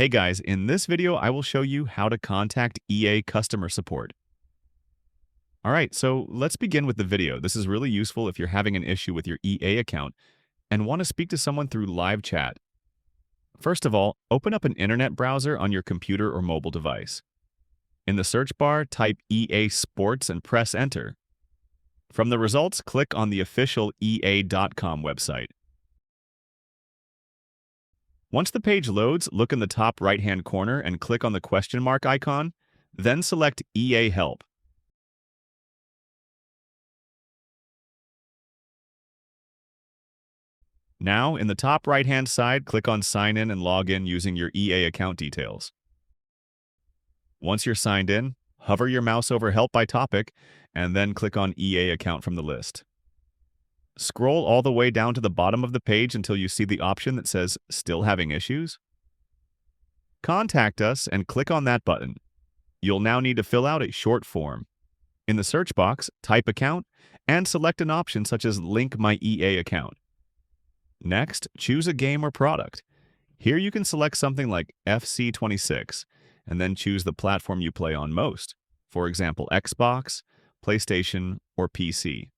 Hey guys, in this video, I will show you how to contact EA customer support. All right, so let's begin with the video. This is really useful if you're having an issue with your EA account and want to speak to someone through live chat. First of all, open up an internet browser on your computer or mobile device. In the search bar, type EA Sports and press enter. From the results, click on the official EA.com website. Once the page loads, look in the top right-hand corner and click on the question mark icon, then select EA Help. Now, in the top right-hand side, click on Sign in and log in using your EA account details. Once you're signed in, hover your mouse over Help by topic, and then click on EA account from the list. Scroll all the way down to the bottom of the page until you see the option that says Still Having Issues? Contact us and click on that button. You'll now need to fill out a short form. In the search box, type Account and select an option such as Link My EA Account. Next, choose a game or product. Here you can select something like FC26 and then choose the platform you play on most, for example, Xbox, PlayStation, or PC.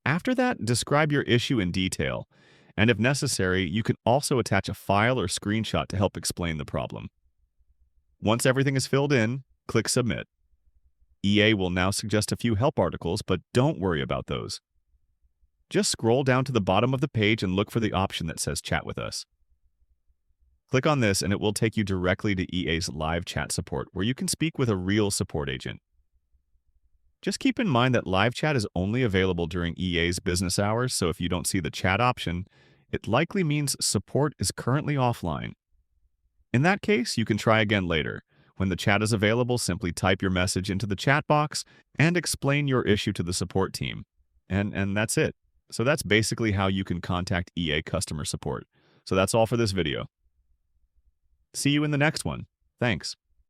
After that, describe your issue in detail, and if necessary, you can also attach a file or screenshot to help explain the problem. Once everything is filled in, click Submit. EA will now suggest a few help articles, but don't worry about those. Just scroll down to the bottom of the page and look for the option that says Chat with Us. Click on this and it will take you directly to EA's live chat support, where you can speak with a real support agent. Just keep in mind that live chat is only available during EA's business hours, so if you don't see the chat option, it likely means support is currently offline. In that case, you can try again later. When the chat is available, simply type your message into the chat box and explain your issue to the support team. And that's it. So that's basically how you can contact EA customer support. So that's all for this video. See you in the next one. Thanks.